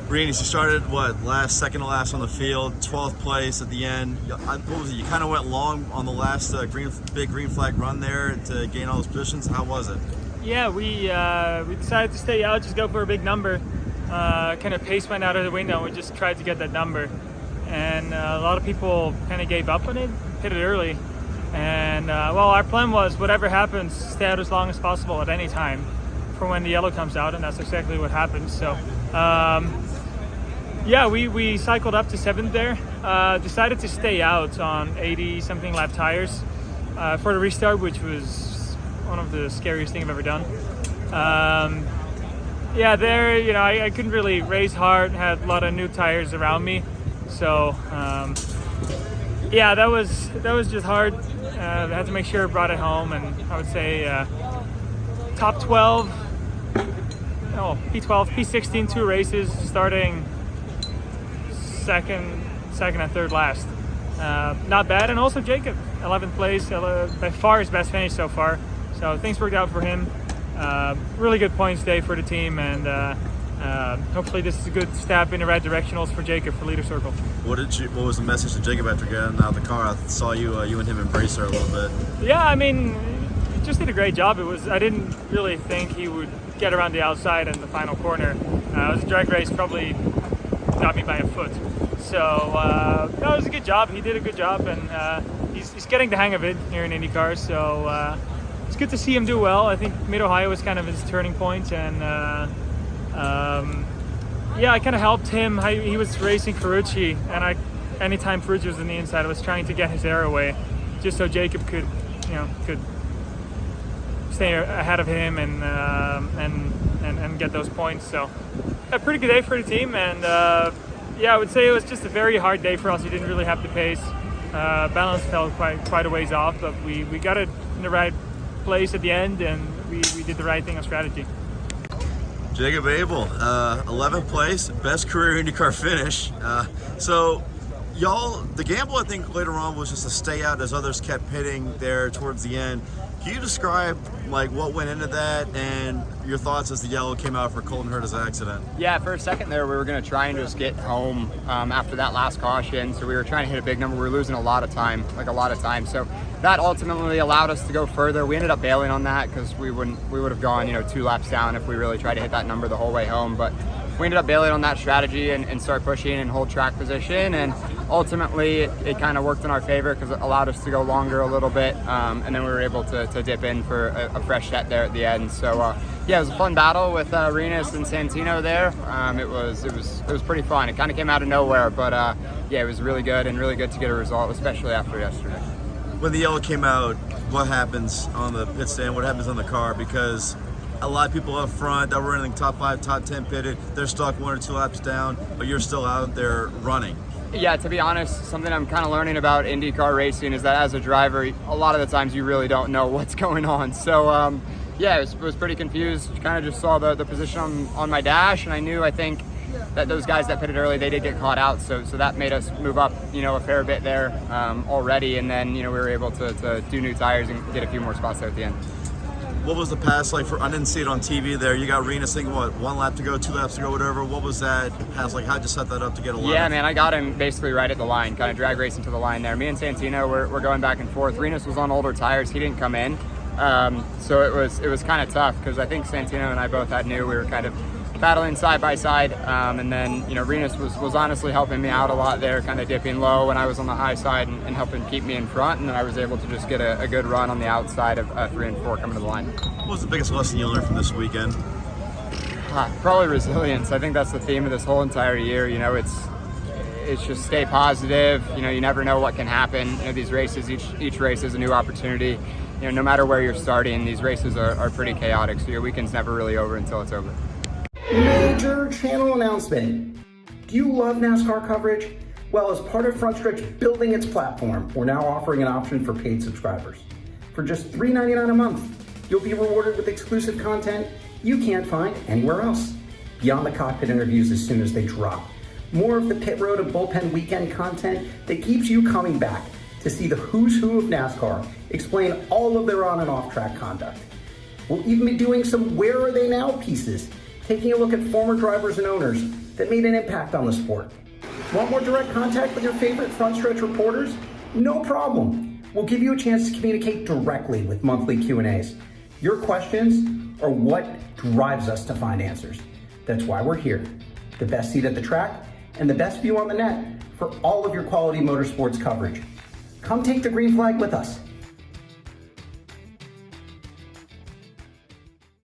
Rinus, you started second to last on the field, 12th place at the end. What was it? You kind of went long on the last big green flag run there to gain all those positions. How was it? Yeah, we decided to stay out, just go for a big number. Kind of pace went out of the window. We just tried to get that number, and a lot of people kind of gave up on it, hit it early. And well, our plan was whatever happens, stay out as long as possible at any time for when the yellow comes out, and that's exactly what happened. So. Yeah, we cycled up to 7th there. Decided to stay out on 80-something lap tires for the restart, which was one of the scariest things I've ever done. Yeah, there, I couldn't really race hard. Had a lot of new tires around me, so yeah, that was just hard. I had to make sure I brought it home, and I would say top 12. Oh, P12, P16, 2 races, starting second and third last. Not bad, and also Jacob, 11th place, by far his best finish so far. So things worked out for him. Really good points day for the team, and hopefully this is a good step in the right direction also for Jacob for leader circle. What was the message to Jacob after getting out of the car? I saw you and him embrace her a little bit. Yeah, I mean, he just did a great job. I didn't really think he would get around the outside in the final corner. It was a drag race, probably got me by a foot. So that was a good job. He did a good job, and he's getting the hang of it here in IndyCar. So it's good to see him do well. I think Mid-Ohio was kind of his turning point, and yeah, I kind of helped him. He was racing Ferrucci, and anytime Ferrucci was on the inside, I was trying to get his air away, just so Jacob could stay ahead of him and get those points. So a pretty good day for the team, and yeah, I would say it was just a very hard day for us. We didn't really have the pace. Balance fell quite a ways off, but we got it in the right place at the end, and we did the right thing on strategy. Jacob Abel, 11th place, best career IndyCar finish. So y'all, the gamble I think later on was just to stay out as others kept pitting there towards the end. Can you describe what went into that and your thoughts as the yellow came out for Colton Herta's accident? Yeah, for a second there we were going to try and just get home after that last caution. So we were trying to hit a big number. We were losing a lot of time. So that ultimately allowed us to go further. We ended up bailing on that because we would have gone 2 laps down if we really tried to hit that number the whole way home. But we ended up bailing on that strategy and start pushing and hold track position, and ultimately it kind of worked in our favor because it allowed us to go longer a little bit, and then we were able to dip in for a fresh set there at the end. So yeah, it was a fun battle with Rinus and Santino there. It was pretty fun. It kind of came out of nowhere, but yeah, it was really good to get a result, especially after yesterday. When the yellow came out, what happens on the pit stand? What happens on the car? Because a lot of people up front that were in the top 5, top 10 pitted, they're stuck 1 or 2 laps down, but you're still out there running. Yeah, to be honest, something I'm kind of learning about IndyCar racing is that as a driver, a lot of the times you really don't know what's going on. So yeah, I was pretty confused. Kind of just saw the position on my dash, and I think that those guys that pitted early, they did get caught out. So that made us move up, a fair bit there already, and then we were able to do new tires and get a few more spots there at the end. What was the pass like I didn't see it on TV there. You got Rinus thinking, 1 lap to go, 2 laps to go, whatever. What was that pass like? How'd you set that up to get 11? Yeah, man, I got him basically right at the line, kind of drag racing to the line there. Me and Santino were going back and forth. Rinus was on older tires. He didn't come in. So it was kind of tough because I think Santino and I both had new. We were kind of battling side by side, and then Rinus was honestly helping me out a lot there, kind of dipping low when I was on the high side and helping keep me in front, and then I was able to just get a good run on the outside of 3 and 4 coming to the line. What was the biggest lesson you learned from this weekend? Probably resilience. I think that's the theme of this whole entire year. It's just stay positive. You never know what can happen. These races, each race is a new opportunity. No matter where you're starting, these races are pretty chaotic, so your weekend's never really over until it's over. Major channel announcement. Do you love NASCAR coverage? Well, as part of Frontstretch building its platform, we're now offering an option for paid subscribers. For just $3.99 a month, you'll be rewarded with exclusive content you can't find anywhere else. Beyond the cockpit interviews as soon as they drop. More of the pit road and bullpen weekend content that keeps you coming back to see the who's who of NASCAR explain all of their on and off track conduct. We'll even be doing some Where Are They Now pieces taking a look at former drivers and owners that made an impact on the sport. Want more direct contact with your favorite Frontstretch reporters? No problem. We'll give you a chance to communicate directly with monthly Q&As. Your questions are what drives us to find answers. That's why we're here. The best seat at the track and the best view on the net for all of your quality motorsports coverage. Come take the green flag with us.